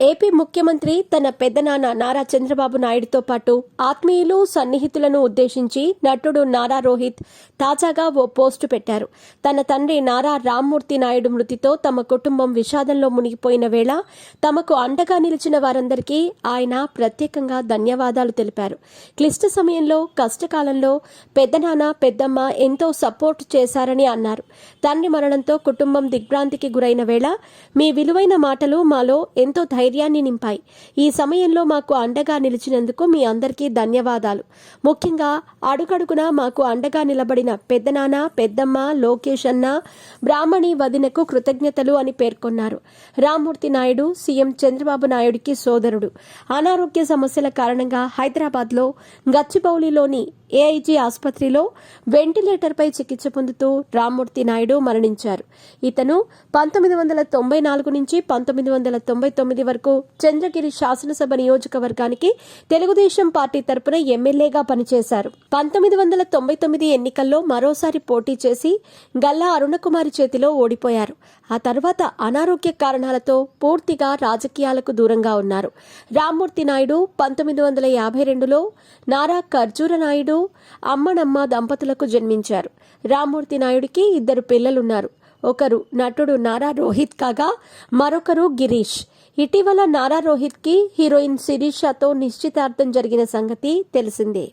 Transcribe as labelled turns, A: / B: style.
A: AP ముఖ్యమంత్రి తన పెద్దనాన్న నారా చంద్రబాబు నాయుడుతో పాటు ఆత్మీయులు సన్నిహితులను ఉద్దేశించి నటుడు నారా రోహిత్ తాజాగా ఓ పోస్టు పెట్టారు. తన తండ్రి నారా రామ్మూర్తి నాయుడు మృతితో తమ కుటుంబం విషాదంలో మునిగిపోయిన వేళ తమకు అండగా నిలిచిన వారందరికీ ఆయన ప్రత్యేకంగా ధన్యవాదాలు తెలిపారు. క్లిష్ట సమయంలో, కష్టకాలంలో పెద్దనాన్న, పెద్దమ్మ ఎంతో సపోర్ట్ చేశారని అన్నారు. తండ్రి మరణంతో కుటుంబం దిగ్భ్రాంతికి గురైన వేళ మీ విలువైన మాటలు మాలో ఎంతో ధైర్యాన్ని నింపాయి. ఈ సమయంలో మాకు అండగా నిలిచినందుకు మీ అందరికీ ధన్యవాదాలు. ముఖ్యంగా అడుగడుగునా మాకు అండగా నిలబడిన పెద్దనాన్న, పెద్దమ్మ, లోకేష్ అన్న, బ్రాహ్మణి వదినకు కృతజ్ఞతలు అని పేర్కొన్నారు. రామ్మూర్తి నాయుడు సీఎం చంద్రబాబు నాయుడికి సోదరుడు. అనారోగ్య సమస్యల కారణంగా హైదరాబాద్లో గచ్చిబౌలిలోని ఏఐజీ ఆసుపత్రిలో వెంటిలేటర్పై చికిత్స పొందుతూ రామ్మూర్తి నాయుడు మరణించారు. ఇతను 1994 నుంచి 1999 వరకు చంద్రగిరి శాసనసభ నియోజకవర్గానికి తెలుగుదేశం పార్టీ తరపున ఎమ్మెల్యేగా పనిచేశారు. 1999 ఎన్నికల్లో మరోసారి పోటీ చేసి గల్లా అరుణకుమారి చేతిలో ఓడిపోయారు. ఆ తర్వాత అనారోగ్య కారణాలతో పూర్తిగా రాజకీయాలకు దూరంగా ఉన్నారు. రామ్మూర్తి నాయుడు 1952లో నారా ఖర్జూర నాయుడు, అమ్మనమ్మ దంపతులకు జన్మించారు. రామ్మూర్తి నాయుడికి 2 పిల్లలున్నారు. ఒకరు నటుడు నారా రోహిత్ కాగా మరొకరు గిరీష్. ఇటీవల నారా రోహిత్ కి హీరోయిన్ శిరీషతో నిశ్చితార్థం జరిగిన సంగతి తెలిసిందే.